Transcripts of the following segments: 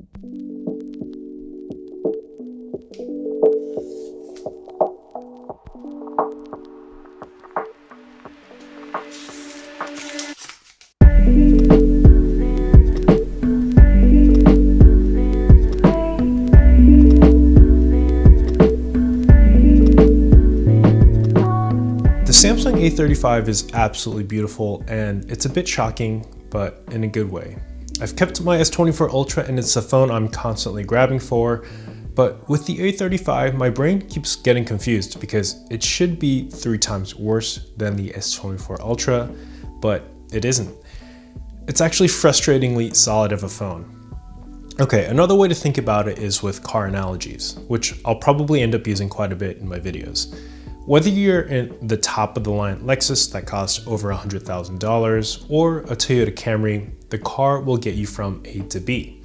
The Samsung A35 is absolutely beautiful, and it's a bit shocking, but in a good way. I've kept my S24 Ultra and it's a phone I'm constantly grabbing for, but with the A35, my brain keeps getting confused because it should be 3 times worse than the S24 Ultra, but it isn't. It's actually frustratingly solid of a phone. Okay, another way to think about it is with car analogies, which I'll probably end up using quite a bit in my videos. Whether you're in the top of the line Lexus that costs over $100,000 or a Toyota Camry, the car will get you from A to B.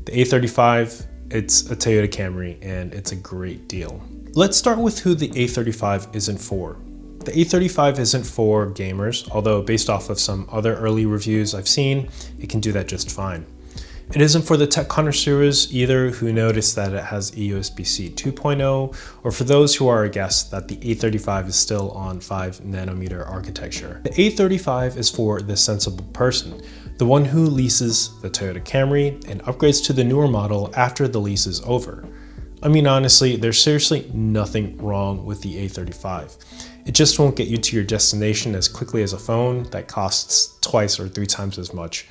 The A35, it's a Toyota Camry and it's a great deal. Let's start with who the A35 isn't for. The A35 isn't for gamers, although based off of some other early reviews I've seen, it can do that just fine. It isn't for the tech connoisseurs either who notice that it has a USB-C 2.0, or for those who are aghast that the A35 is still on 5nm architecture. The A35 is for the sensible person, the one who leases the Toyota Camry and upgrades to the newer model after the lease is over. I mean, honestly, there's seriously nothing wrong with the A35. It just won't get you to your destination as quickly as a phone that costs twice or 3 times as much.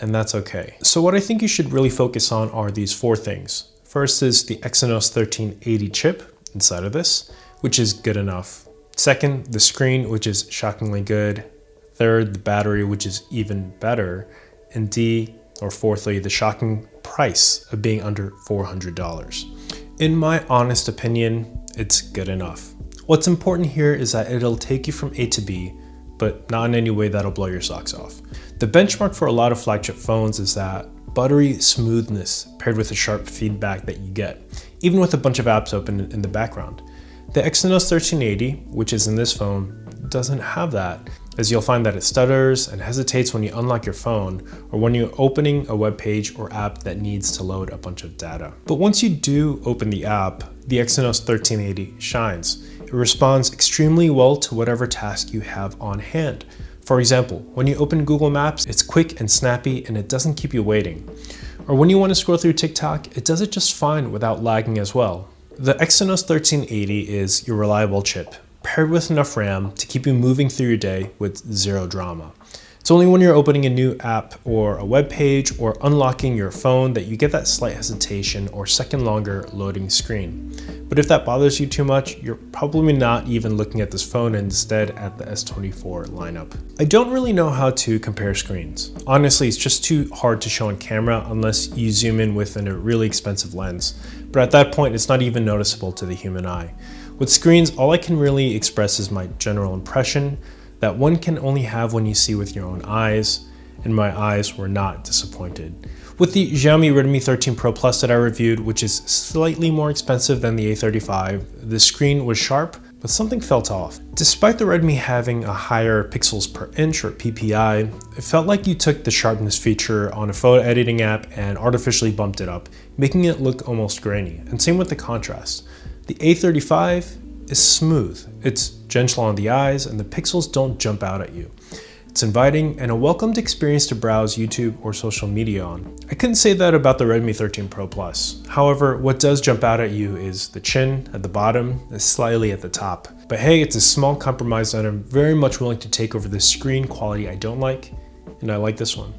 And that's okay. So what I think you should really focus on are these 4 things. First is the Exynos 1380 chip inside of this, which is good enough. Second, the screen, which is shockingly good. Third, the battery, which is even better. And fourthly, the shocking price of being under $400. In my honest opinion, it's good enough. What's important here is that it'll take you from A to B, but not in any way that'll blow your socks off. The benchmark for a lot of flagship phones is that buttery smoothness paired with the sharp feedback that you get, even with a bunch of apps open in the background. The Exynos 1380, which is in this phone, doesn't have that, as you'll find that it stutters and hesitates when you unlock your phone or when you're opening a web page or app that needs to load a bunch of data. But once you do open the app, the Exynos 1380 shines. It responds extremely well to whatever task you have on hand. For example, when you open Google Maps, it's quick and snappy and it doesn't keep you waiting. Or when you want to scroll through TikTok, it does it just fine without lagging as well. The Exynos 1380 is your reliable chip, paired with enough RAM to keep you moving through your day with zero drama. It's only when you're opening a new app or a web page or unlocking your phone that you get that slight hesitation or second longer loading screen. But if that bothers you too much, you're probably not even looking at this phone and instead at the S24 lineup. I don't really know how to compare screens. Honestly, it's just too hard to show on camera unless you zoom in within a really expensive lens. But at that point, it's not even noticeable to the human eye. With screens, all I can really express is my general impression that one can only have when you see with your own eyes, and my eyes were not disappointed. With the Xiaomi Redmi 13 Pro Plus that I reviewed, which is slightly more expensive than the A35, the screen was sharp, but something felt off. Despite the Redmi having a higher pixels per inch or PPI, it felt like you took the sharpness feature on a photo editing app and artificially bumped it up, making it look almost grainy, and same with the contrast. The A35 is smooth, it's gentle on the eyes, and the pixels don't jump out at you. It's inviting and a welcomed experience to browse YouTube or social media on. I couldn't say that about the Redmi 13 Pro Plus. However, what does jump out at you is the chin at the bottom and slightly at the top. But hey, it's a small compromise that I'm very much willing to take over the screen quality I don't like, and I like this one.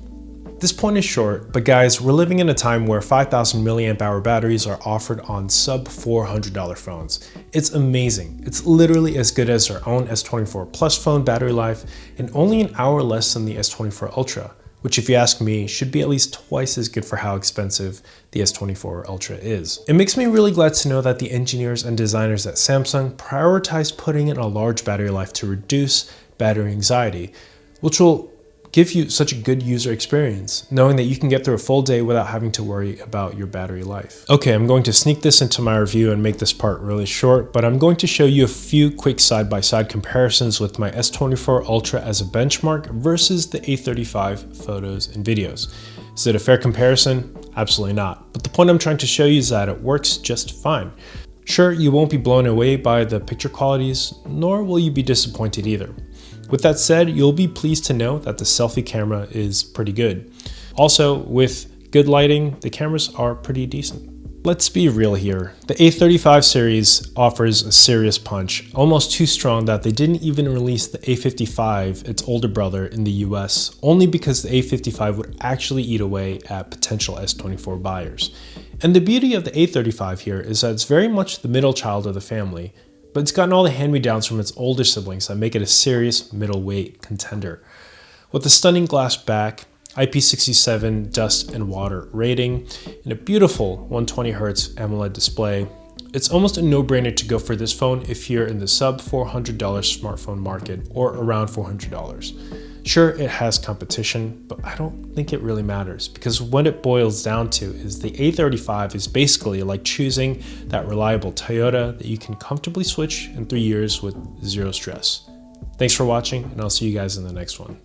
This point is short, but guys, we're living in a time where 5,000 mAh batteries are offered on sub $400 phones. It's amazing. It's literally as good as our own S24 Plus phone battery life and only an hour less than the S24 Ultra, which if you ask me, should be at least twice as good for how expensive the S24 Ultra is. It makes me really glad to know that the engineers and designers at Samsung prioritized putting in a large battery life to reduce battery anxiety, which will give you such a good user experience, knowing that you can get through a full day without having to worry about your battery life. Okay, I'm going to sneak this into my review and make this part really short, but I'm going to show you a few quick side-by-side comparisons with my S24 Ultra as a benchmark versus the A35 photos and videos. Is it a fair comparison? Absolutely not. But the point I'm trying to show you is that it works just fine. Sure, you won't be blown away by the picture qualities, nor will you be disappointed either. With that said, you'll be pleased to know that the selfie camera is pretty good. Also, with good lighting, the cameras are pretty decent. Let's be real here. The A35 series offers a serious punch, almost too strong that they didn't even release the A55, its older brother, in the US, only because the A55 would actually eat away at potential S24 buyers. And the beauty of the A35 here is that it's very much the middle child of the family, but it's gotten all the hand-me-downs from its older siblings that make it a serious middleweight contender. With a stunning glass back, IP67 dust and water rating, and a beautiful 120Hz AMOLED display, it's almost a no-brainer to go for this phone if you're in the sub $400 smartphone market or around $400. Sure, it has competition, but I don't think it really matters because what it boils down to is the A35 is basically like choosing that reliable Toyota that you can comfortably switch in 3 years with zero stress. Thanks for watching, and I'll see you guys in the next one.